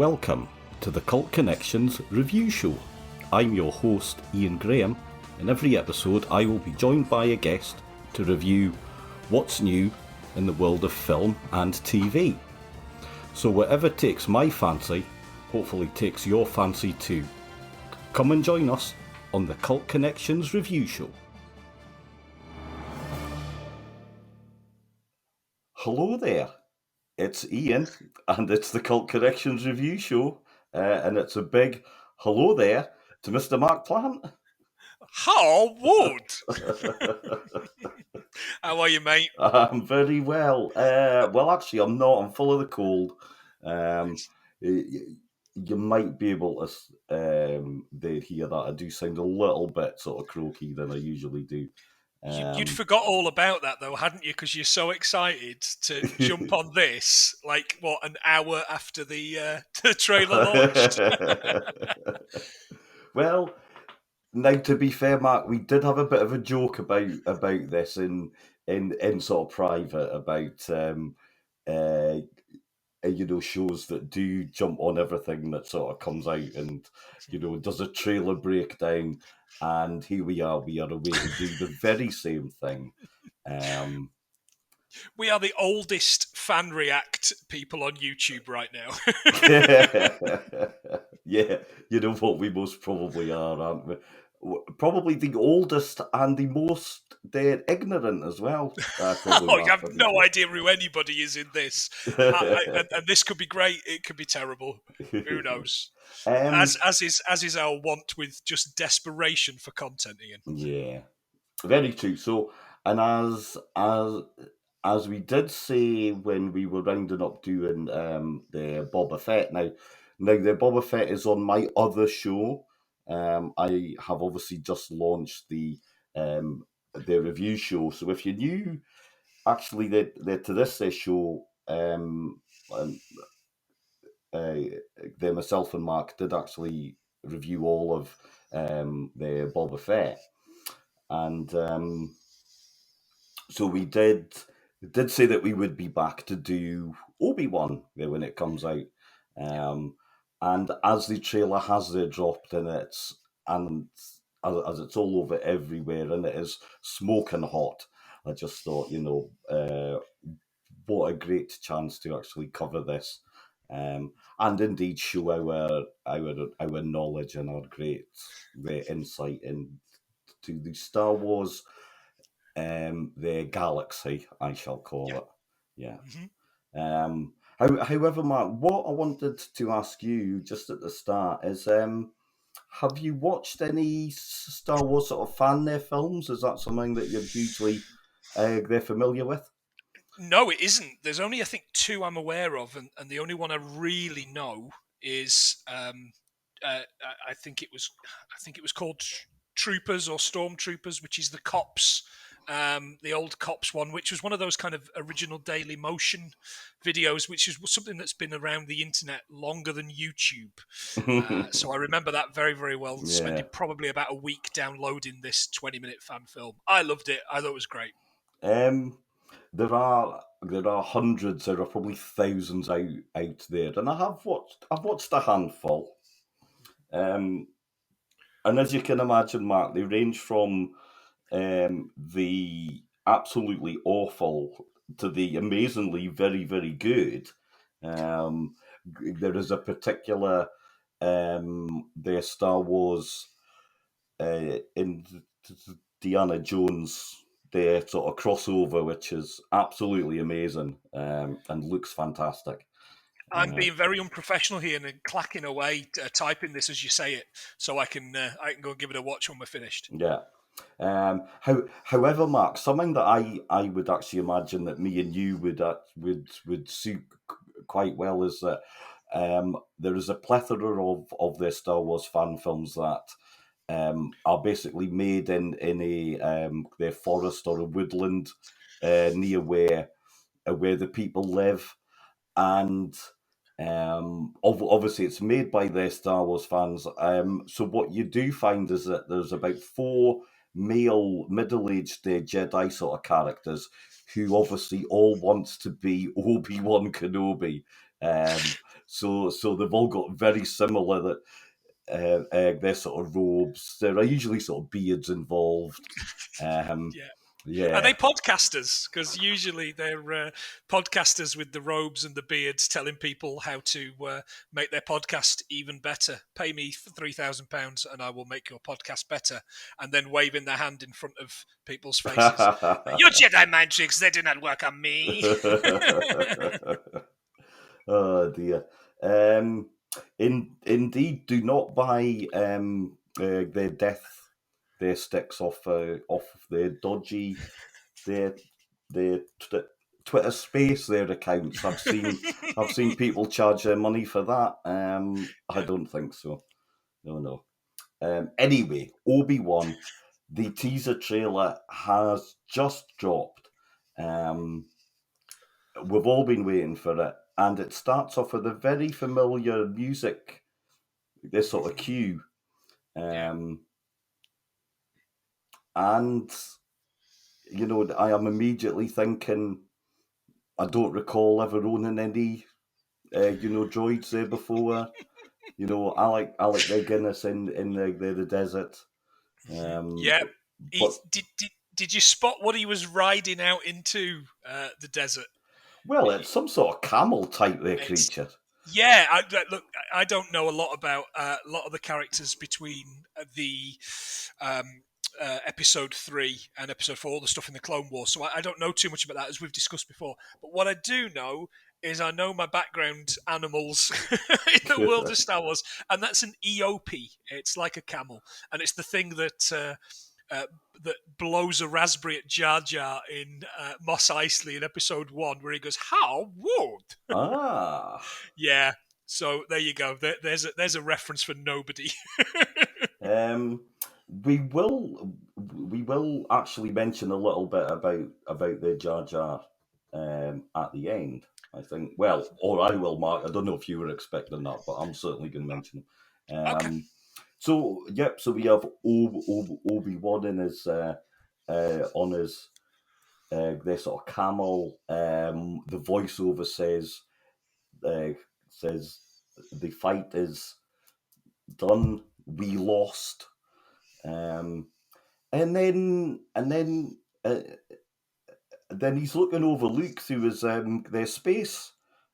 Welcome to the Cult Connections Review Show. I'm your host, Ian Graham, and every episode I will be joined by a guest to review what's new in the world of film and TV. So whatever takes my fancy, hopefully takes your fancy too. Come and join us on the Cult Connections Review Show. Hello there, it's Ian, and it's the Cult Connections Review Show, and it's a big hello there to Mr. Mark Plant. How would? How are you, mate? I'm very well. Well, actually, I'm not. I'm full of the cold. You might be able to hear that I do sound a little bit sort of croaky than I usually do. You'd forgot all about that, though, hadn't you? Because you're so excited to jump on this, like, what, an hour after the trailer launched? Well, now to be fair, Mark, we did have a bit of a joke about this in sort of private about shows that do jump on everything that sort of comes out and does a trailer breakdown, and here we are away to do the very same thing. We are the oldest fan react people on YouTube right now. Yeah, you know what, we most probably are, aren't we? Probably the oldest and the most ignorant as well. You have no idea who anybody is in this. And this could be great, it could be terrible. Who knows? As is our want with just desperation for content, Ian. Yeah, very true. So, and as we did say when we were rounding up doing the Boba Fett, now the Boba Fett is on my other show. I have obviously just launched the review show. So if you're new, actually, to this show, myself and Mark did actually review all of the Boba Fett, and so we did say that we would be back to do Obi Wan when it comes out. And as the trailer has dropped in it, and as it's all over everywhere, and it is smoking hot, I just thought, what a great chance to actually cover this, and indeed show our knowledge and our great insight into the Star Wars, the galaxy, I shall call it. Yeah. Mm-hmm. However, Mark, what I wanted to ask you just at the start is, have you watched any Star Wars sort of fan films? Is that something that you're hugely they're familiar with? No, it isn't. There's only, I think, two I'm aware of, and the only one I really know is I think it was called Troopers or Stormtroopers, which is the cops. The old cops one, which was one of those kind of original Daily Motion videos, which is something that's been around the internet longer than YouTube. So I remember that very, very well, spending probably about a week downloading this 20-minute fan film. I loved it. I thought it was great. There are hundreds, there are probably thousands out there, and I've watched a handful. And as you can imagine, Mark, they range from the absolutely awful to the amazingly very, very good. There is a particular the Star Wars in Indiana Jones, their sort of crossover, which is absolutely amazing and looks fantastic. I'm being very unprofessional here and clacking away, typing this as you say it, so I can go and give it a watch when we're finished. Yeah. However, Mark, something that I would actually imagine that me and you would suit quite well is that there is a plethora of their Star Wars fan films that are basically made in a their forest or a woodland near where the people live, and obviously it's made by their Star Wars fans. So what you do find is that there's about 4 male middle-aged Jedi sort of characters who obviously all wants to be Obi Wan Kenobi. So they've all got very similar that their sort of robes. There are usually sort of beards involved. Yeah. Are Yeah. they podcasters? Because usually they're podcasters with the robes and the beards, telling people how to make their podcast even better. Pay me £3,000 and I will make your podcast better. And then waving their hand in front of people's faces. You Jedi mind tricks, they do not work on me. Oh dear. Indeed, do not buy their sticks off their dodgy their their Twitter Space their accounts. I've seen people charge their money for that. I Yeah. don't think so. No. Anyway, Obi-Wan, the teaser trailer has just dropped. Um, we've all been waiting for it, and it starts off with a very familiar music, this sort of cue, Yeah. and I am immediately thinking, I don't recall ever owning any, droids there before. I like their Guinness in the desert. Um, Yeah. but Did you spot what he was riding out into the desert? well, it's some sort of camel type there It's creature. Yeah, look, I don't know a lot about a lot of the characters between the um, episode 3 and episode 4, all the stuff in the Clone Wars, so I don't know too much about that, as we've discussed before. But what I do know is I know my background animals in the world of Star Wars, and that's an EOP. It's like a camel, and it's the thing uh, that blows a raspberry at Jar Jar in Mos Eisley in episode 1, where he goes, "How would?" Ah. Yeah. So there you go. There's a reference for nobody. Um, we will actually mention a little bit about the Jar Jar at the end. I think. Well, or I will, Mark. I don't know if you were expecting that, but I'm certainly going to mention them. Okay. So yep. So we have Obi Wan in his on his their sort of camel. The voiceover uh, says the fight is done. We lost. Um, and then he's looking over Luke through his their space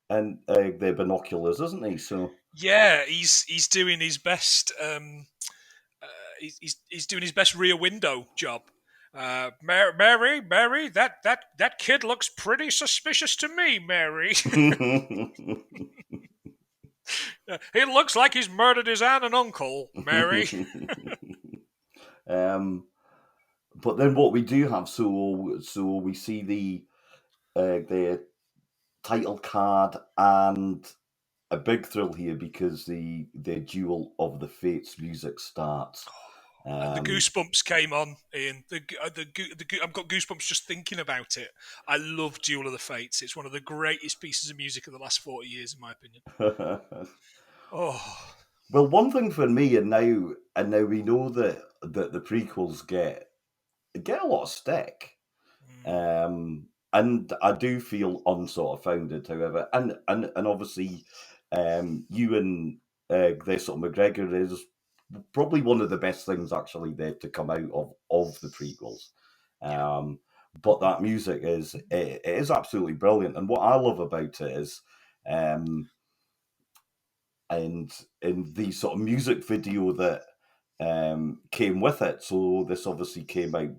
and their binoculars, isn't he? So Yeah, he's doing his best. He's doing his best Rear Window job. Mary, that kid looks pretty suspicious to me, Mary. He looks like he's murdered his aunt and uncle, Mary. um, but then what we do have, so we see the title card and a big thrill here because the Duel of the Fates music starts. And the Um, goosebumps came on, Ian. I've got goosebumps just thinking about it. I love Duel of the Fates. It's one of the greatest pieces of music of the last 40 years, in my opinion. Oh, well, one thing for me, and now we know that the prequels get a lot of stick, and I do feel unsort of founded, however, and obviously, you their sort of McGregor is probably one of the best things actually there to come out of the prequels. yeah, Um, but that music it is absolutely brilliant, and what I love about it is, um, and in the sort of music video that came with it. So this obviously came out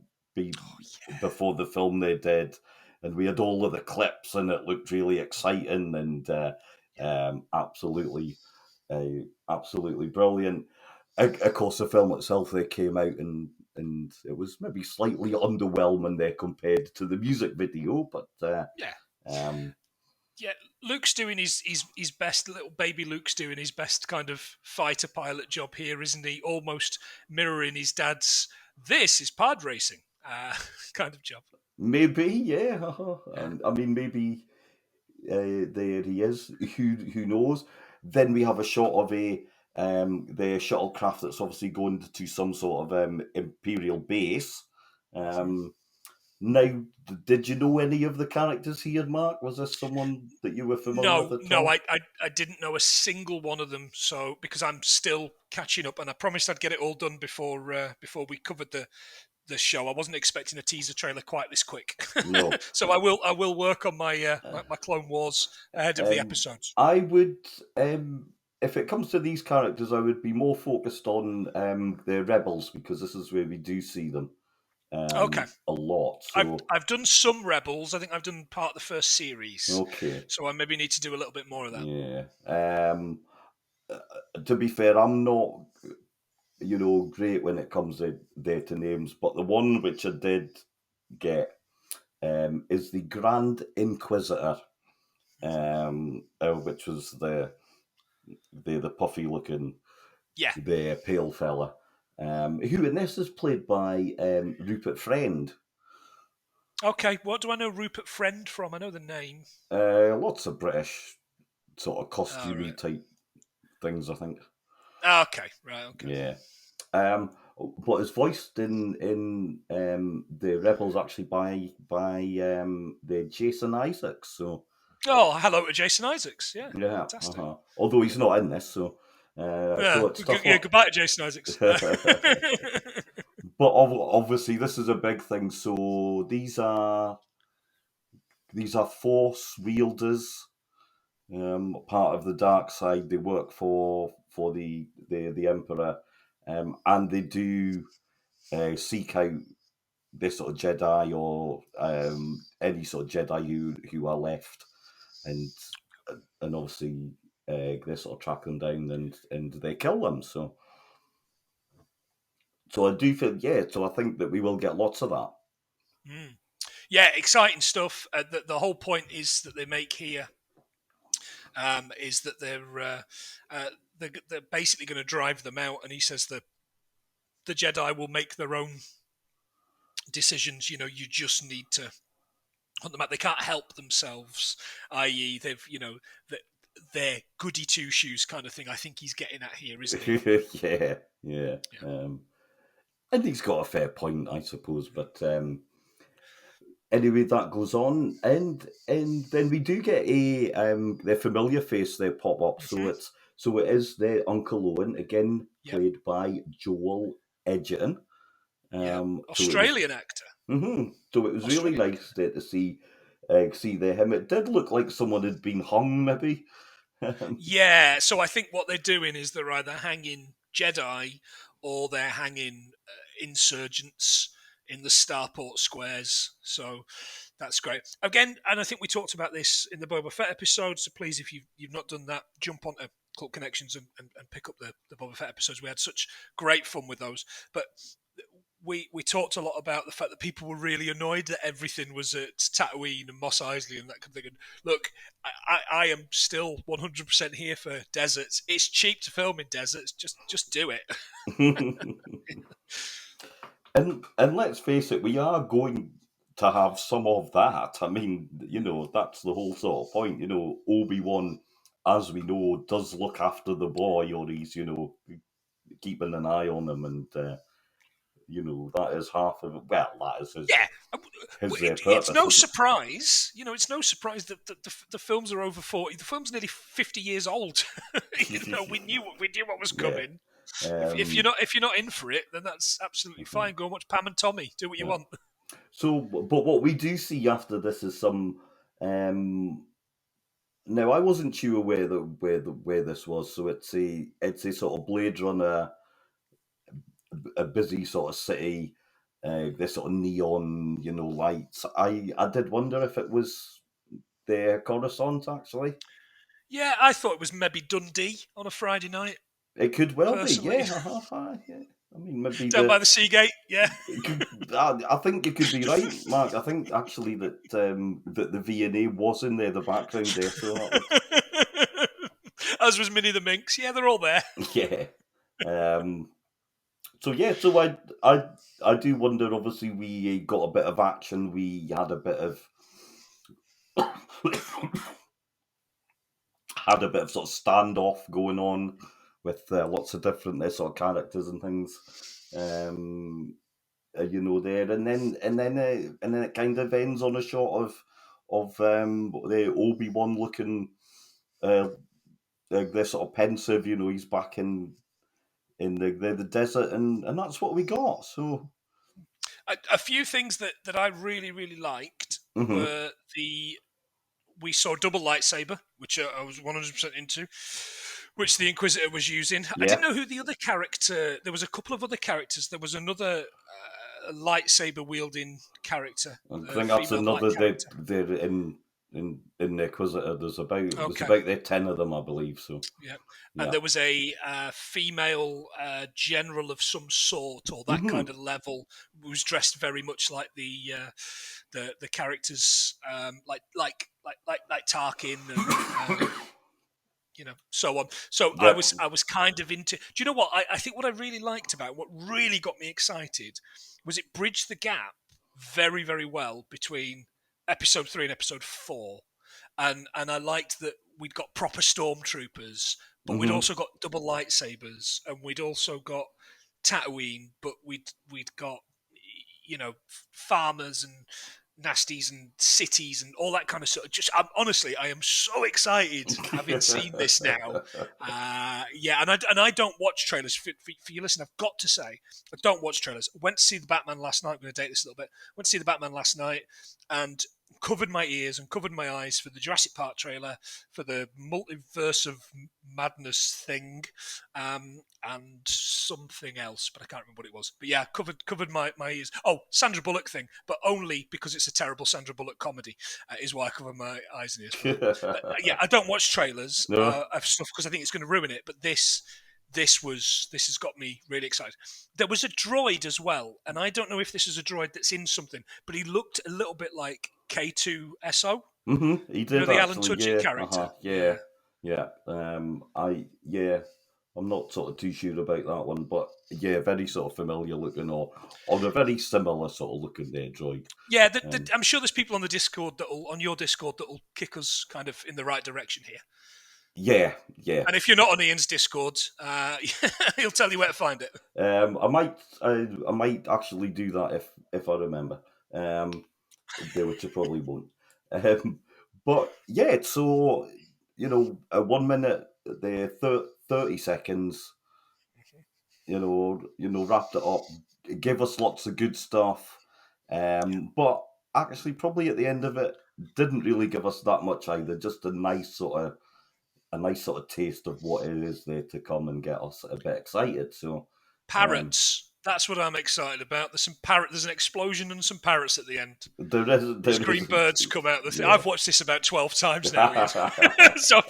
before the film they did, and we had all of the clips, and it looked really exciting and absolutely brilliant. Of course, the film itself they came out and it was maybe slightly underwhelming there compared to the music video, but yeah, um, yeah. Luke's doing his best. Little baby Luke's doing his best kind of fighter pilot job here, isn't he? Almost mirroring his dad's. This is pod racing, kind of job. maybe yeah. Yeah, I mean, maybe there he is. Who knows? Then we have a shot of the shuttlecraft that's obviously going to some sort of imperial base. Um, Now, did you know any of the characters here, Mark? Was this someone that you were familiar with No, at no, all? I didn't know a single one of them. So because I'm still catching up, and I promised I'd get it all done before we covered the show. I wasn't expecting a teaser trailer quite this quick. No. So I will work on my Clone Wars ahead of the Um, episodes. I would, if it comes to these characters, I would be more focused on the rebels because this is where we do see them Okay. a lot. I've So, I've done some Rebels. I think I've done part of the first series, okay, so I maybe need to do a little bit more of that. yeah. Uh, to be fair, I'm not, great when it comes to names, but the one which I did get is the Grand Inquisitor, which was the puffy looking, Yeah. the pale fella, who in this is played by Rupert Friend. Okay. What do I know Rupert Friend from? I know the name. Lots of British sort of All costumey right. type things, I think. Okay. Right. Okay. Yeah. Um, but it's voiced in the Rebels actually by the Jason Isaacs. So Oh, hello to Jason Isaacs. Yeah. yeah, Fantastic. although he's not in this, so Yeah. it's tough Yeah. luck. Goodbye to Jason Isaacs. But obviously, this is a big thing. So these are Force wielders, part of the dark side. They work for the Emperor, and they do seek out this sort of Jedi or any sort of Jedi who are left, and and obviously they sort of track them down and they kill them. So I do feel, yeah. So I think that we will get lots of that. Mm. Yeah. Exciting stuff. The whole point is that they make here is that uh, they're basically going to drive them out, and he says that the Jedi will make their own decisions. You just need to hunt them out. They can't help themselves, i.e., they're goody two shoes kind of thing. I think he's getting at here, isn't he? Yeah, yeah. Yeah. And he's got a fair point, I suppose. But anyway, that goes on, and then we do get the familiar face there pop up. Mm-hmm. So it is the Uncle Owen again, Yep. played by Joel Edgerton. Yep. So it was, Australian actor. so it was really Australian. nice to see him. It did look like someone had been hung, maybe. Yeah. So I think what they're doing is they're either hanging Jedi or they're hanging insurgents in the starport squares. So that's great. Again, and I think we talked about this in the Boba Fett episode. So please, if you've not done that, jump onto Cult Connections and pick up the Boba Fett episodes. We had such great fun with those. But we talked a lot about the fact that people were really annoyed that everything was at Tatooine and Mos Eisley and that kind of thing. And look, I am still 100% here for deserts. It's cheap to film in deserts. Just do it. And let's face it, we are going to have some of that. I mean, that's the whole sort of point. Obi Wan, as we know, does look after the boy, or he's keeping an eye on him, and that is half of it. Well, that is his Yeah, his it's purpose, no isn't surprise. It's no surprise that the films are over 40. The film's nearly 50 years old. it? We knew what was Yeah. coming. Um, If you're not in for it, then that's absolutely mhm, fine. Go and watch Pam and Tommy. Do what you yeah. want. So, but what we do see after this is some. Now, I wasn't sure where this was, so it's a sort of Blade Runner, a busy sort of city, this sort of neon, lights. I did wonder if it was the Coruscant actually. Yeah, I thought it was maybe Dundee on a Friday night. It could well be, Personally, yeah. Yeah. I mean, maybe down by the Seagate. Yeah. it could, I think you could be right, Mark. I think actually that the V&A was in there, the background there, so that would, As was Minnie the Minx. Yeah, they're all there. yeah. Um, so yeah, so I do wonder. Obviously, we got a bit of action. We had a bit of sort of standoff going on with lots of different sort of characters and things. Um, there, and then it kind of ends on a shot of the Obi-Wan looking they're sort of pensive, he's back in the desert, and that's what we got. So A few things that I really, really liked were we saw a double lightsaber, which I was 100% into, which the Inquisitor was using. I didn't know who the other character. There was a couple of other characters. There was another lightsaber wielding character, I a think that's female light another. character. They're in the Inquisitor. There's about Okay. 10 of them, I believe. So Yeah. yeah. And there was a female general of some sort, or that kind of level, who was dressed very much like the characters, like Tarkin and so on. So Yep. I was kind of into. Do you know what? I think what I really liked about what really got me excited was it bridged the gap very, very well between episode 3 and episode 4. And I liked that we'd got proper stormtroopers, but we'd also got double lightsabers, and we'd also got Tatooine, but we'd got farmers and nasties and cities and all that kind of stuff. Honestly, I am so excited having seen this now. And I don't watch trailers. For you, listen, I've got to say, I don't watch trailers. I went to see the Batman last night. I'm going to date this a little bit. Went to see the Batman last night and covered my ears and covered my eyes for the Jurassic Park trailer, for the multiverse of madness thing, and something else, but I can't remember what it was. But yeah, covered my ears. Oh, Sandra Bullock thing, but only because it's a terrible Sandra Bullock comedy is why I cover my eyes and ears for it. But, I don't watch trailers of stuff because I think it's going to ruin it. But this has got me really excited. There was a droid as well, and I don't know if this is a droid that's in something, but he looked a little bit like K2SO. He did the actually, Alan Tudyk character. Yeah. I'm not sort of too sure about that one, but yeah, very sort of familiar looking, or a very similar sort of looking droid. Yeah, I'm sure there's people on the Discord on your Discord that'll kick us kind of in the right direction here. Yeah. And if you're not on Ian's Discord, he'll tell you where to find it. I might actually do that if I remember. Which I probably won't. But yeah, so 1 minute, the 30 seconds, wrapped it up, gave us lots of good stuff. But actually, probably at the end of it, didn't really give us that much either. Just a nice sort of taste of what it is there to come and get us a bit excited. So parrots. That's what I'm excited about. There's an explosion and some parrots at the end. These green birds come out of the thing. Yeah. I've watched this about 12 times now, so I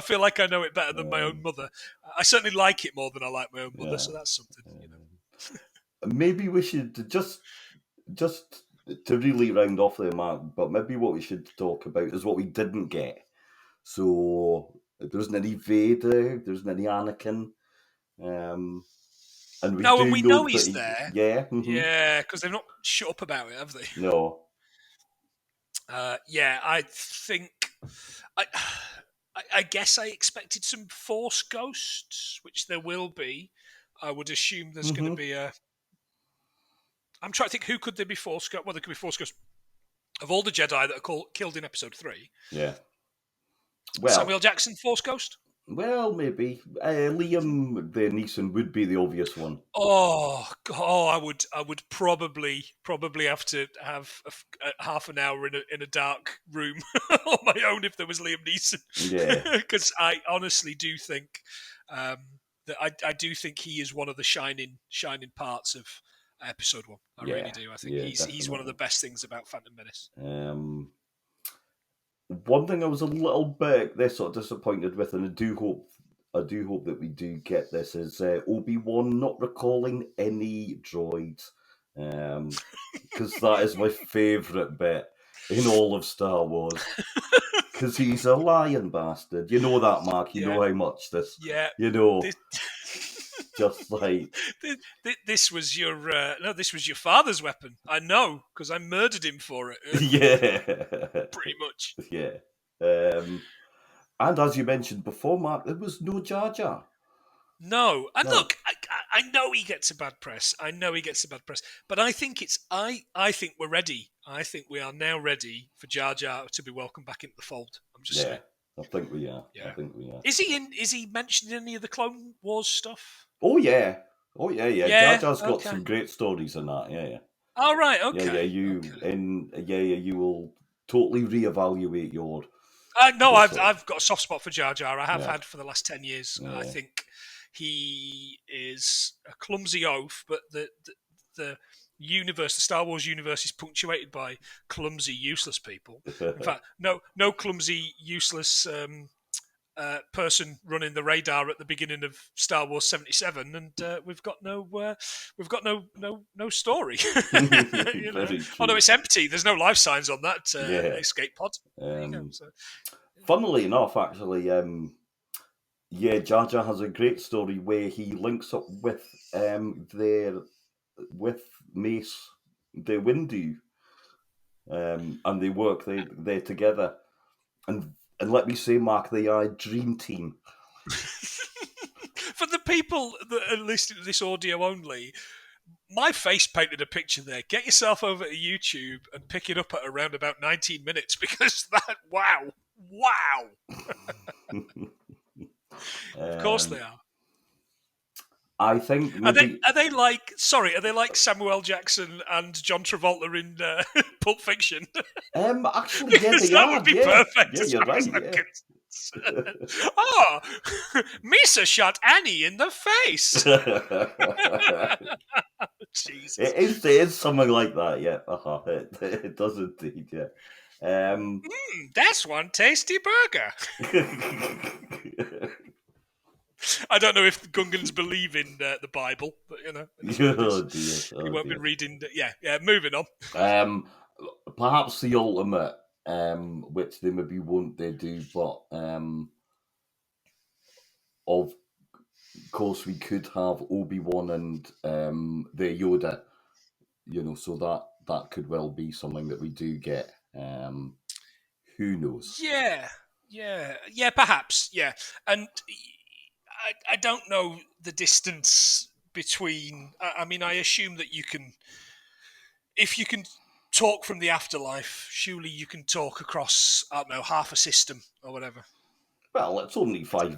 feel like I know it better than my own mother. I certainly like it more than I like my own mother, so that's something. Maybe we should just to really round off there, Mark. But maybe what we should talk about is what we didn't get. So there isn't any Vader, there isn't any Anakin. And we know he's there. Yeah. Yeah, because they've not shut up about it, have they? No. I think I guess I expected some Force ghosts, which there will be. I would assume there's going to be a. I'm trying to think who could there be Force ghosts. Well, there could be Force ghosts of all the Jedi that are killed in Episode 3. Yeah. Well, Samuel Jackson, Force ghost. Well, maybe Liam Neeson would be the obvious one. I would probably have to have half an hour in a dark room on my own if there was Liam Neeson. Yeah, because I honestly do think that I do think he is one of the shining parts of Episode 1. I really do. I think he's one of the best things about Phantom Menace. One thing I was a little bit sort of disappointed with, and I do hope that we do get this, is Obi-Wan not recalling any droids, because that is my favourite bit in all of Star Wars. Because he's a lying bastard. You know that, Mark. You know how much this. Yeah. You know. Just like this was your this was your father's weapon. I know because I murdered him for it. Yeah, pretty much. Yeah, and as you mentioned before, Mark, there was no Jar Jar. No, and look, I know he gets a bad press. But I think I think we're ready. I think we are now ready for Jar Jar to be welcomed back into the fold. I'm just Yeah, saying. I think we are. I Yeah. think we are. Is he in? Is he mentioned in any of the Clone Wars stuff? Oh yeah. Oh yeah. Jar Yeah. Jar's got Okay. some great stories in that. Yeah. All right. Yeah. Okay. You Okay. in you will totally reevaluate No, your sort. I've got a soft spot for Jar Jar. I have Yeah. had for the last 10 years. I Yeah. think he is a clumsy oaf, but the universe, the Star Wars universe, is punctuated by clumsy, useless people. In fact, no clumsy, useless person running the radar at the beginning of Star Wars 77, and we've got no story. Very Although true. it's empty, there's no life signs on that Yeah. escape pod. There you go. Um, So, yeah. Funnily enough, actually, yeah, Jar Jar has a great story where he links up with with Mace, the Windu, and they work they're together. And let me say, Mark, they are a dream team. For the people that are listening to this audio only, my face painted a picture there. Get yourself over to YouTube and pick it up at around about 19 minutes because wow. Of course they um, are. I think Are they? maybe Are they like? Sorry, are they like Samuel Jackson and John Travolta in Pulp Fiction? actually, yeah, Because they that are. would be Yeah, perfect yeah, as you're far as right. I'm Yeah. concerned. Oh, Misa shot Annie in the face. Jesus. It is something like that. Yeah, it does indeed. Yeah. Um, That's one tasty burger. I don't know if Gungans believe in the Bible, but it is what it oh is. dear, He oh won't be dear. reading. Yeah. Moving on. Um, Perhaps the ultimate, which they maybe won't they do, but of course we could have Obi Wan and the Yoda, so that could well be something that we do get. Who knows? Yeah. Perhaps. Yeah, and I don't know the distance between. I mean, I assume that you can, if you can talk from the afterlife, surely you can talk across, I don't know, half a system or whatever. Well, it's only five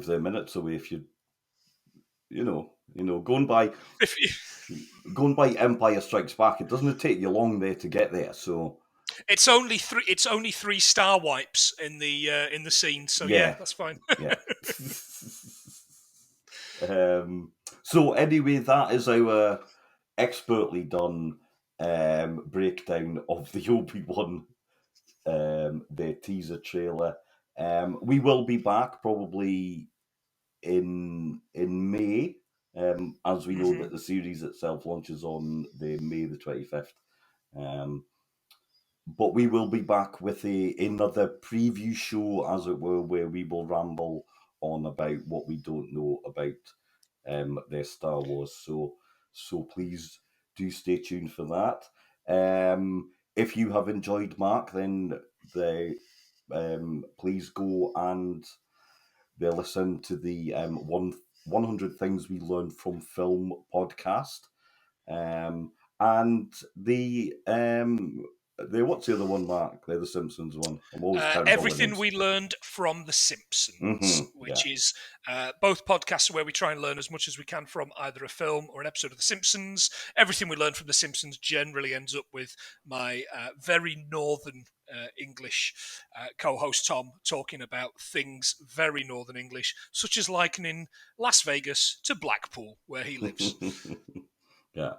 there minutes away if going by If you, Empire Strikes Back. It doesn't take you long there to get there. So it's only three. It's only three star wipes in the scene. So yeah, yeah, that's fine. yeah. So anyway, that is our expertly done breakdown of the Obi-Wan, the teaser trailer. We will be back probably in May, as we know Hmm. that the series itself launches on the May the 25th. But we will be back with another preview show, as it were, where we will ramble on about what we don't know about their Star Wars. So please do stay tuned for that. If you have enjoyed Mark, then please go and listen to the 100 Things We Learned from Film podcast. And what's the other one, Mark? They're the Simpsons one. I'm always terrible with Everything names. we learned from The Simpsons, Yeah. which is both podcasts where we try and learn as much as we can from either a film or an episode of The Simpsons. Everything we learn from The Simpsons generally ends up with my very northern English co-host Tom talking about things very northern English, such as likening Las Vegas to Blackpool, where he lives. Yeah.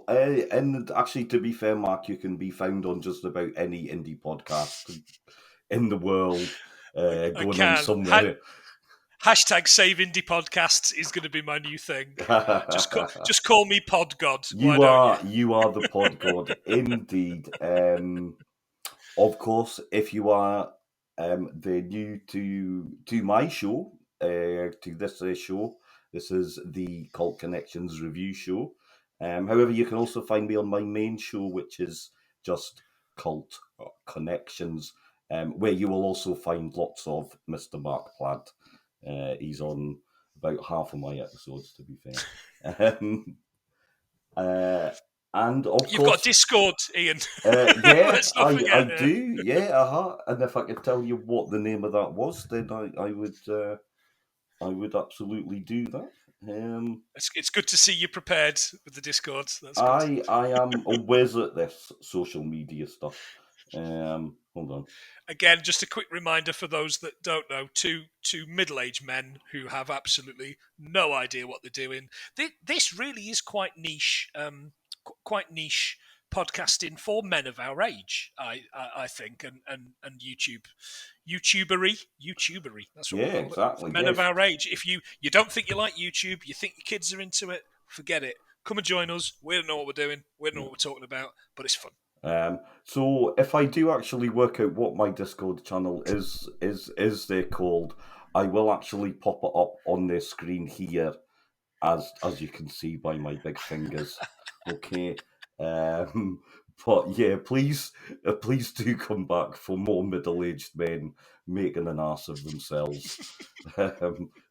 And actually, to be fair, Mark, you can be found on just about any indie podcast in the world, I going on can. somewhere. Hashtag Save Indie Podcasts is going to be my new thing. Just call me Pod God. Why don't you? You are the pod god, indeed. Of course, if you are the new to my show, to this show, this is the Cult Connections review show. However, you can also find me on my main show, which is just Cult Connections, where you will also find lots of Mr. Mark Platt. He's on about half of my episodes, to be fair. And of You've got a course, Discord, Ian. yeah, Let's not forget. I do, yeah. And if I could tell you what the name of that was, then I would absolutely do that. It's good to see you prepared with the Discord. That's good. I am a whiz at this social media stuff. Hold on. Again, just a quick reminder for those that don't know: two middle-aged men who have absolutely no idea what they're doing. This really is quite niche, quite niche podcasting for men of our age. I think, and YouTubery. That's what Yeah, we'll call it for exactly. men of Yes. our age. If you don't think you like YouTube, you think your kids are into it, forget it. Come and join us. We don't know what we're doing. We don't know what we're talking about, but it's fun. So if I do actually work out what my Discord channel is they called, I will actually pop it up on the screen here, as you can see by my big fingers. Okay. But yeah, please do come back for more middle-aged men making an ass of themselves,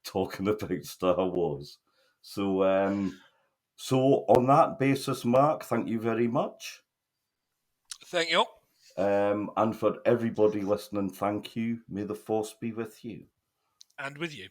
talking about Star Wars. So on that basis, Mark, thank you very much. Thank you. And for everybody listening, thank you. May the force be with you. And with you.